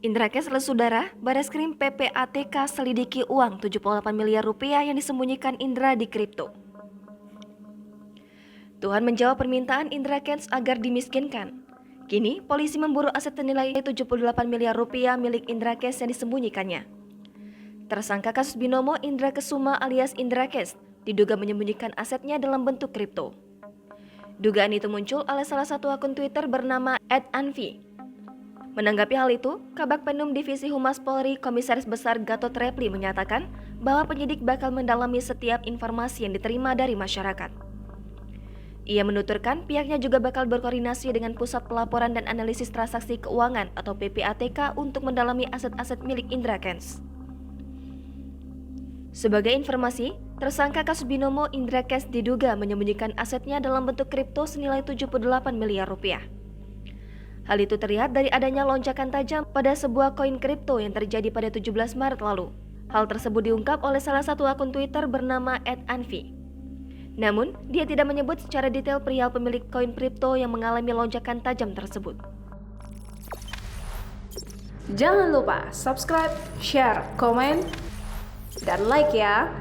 Indra Kesles Saudara, Bareskrim PPATK selidiki uang 78 miliar rupiah yang disembunyikan Indra di kripto. Tuhan menjawab permintaan Indra Kents agar dimiskinkan. Kini, polisi memburu aset senilai 78 miliar rupiah milik Indra Kents yang disembunyikannya. Tersangka kasus binomo Indra Kesuma alias Indra Kents diduga menyembunyikan asetnya dalam bentuk kripto. Dugaan itu muncul oleh salah satu akun Twitter bernama @anvi. Menanggapi hal itu, Kabag Penum Divisi Humas Polri Komisaris Besar Gatot Reply menyatakan bahwa penyidik bakal mendalami setiap informasi yang diterima dari masyarakat. Ia menuturkan pihaknya juga bakal berkoordinasi dengan Pusat Pelaporan dan Analisis Transaksi Keuangan atau PPATK untuk mendalami aset-aset milik Indra Kents. Sebagai informasi, tersangka kasus binomo Indra Kents diduga menyembunyikan asetnya dalam bentuk kripto senilai 78 miliar rupiah. Hal itu terlihat dari adanya lonjakan tajam pada sebuah koin kripto yang terjadi pada 17 Maret lalu. Hal tersebut diungkap oleh salah satu akun Twitter bernama @anvi. Namun, dia tidak menyebut secara detail perihal pemilik koin kripto yang mengalami lonjakan tajam tersebut. Jangan lupa subscribe, share, komen, dan like ya.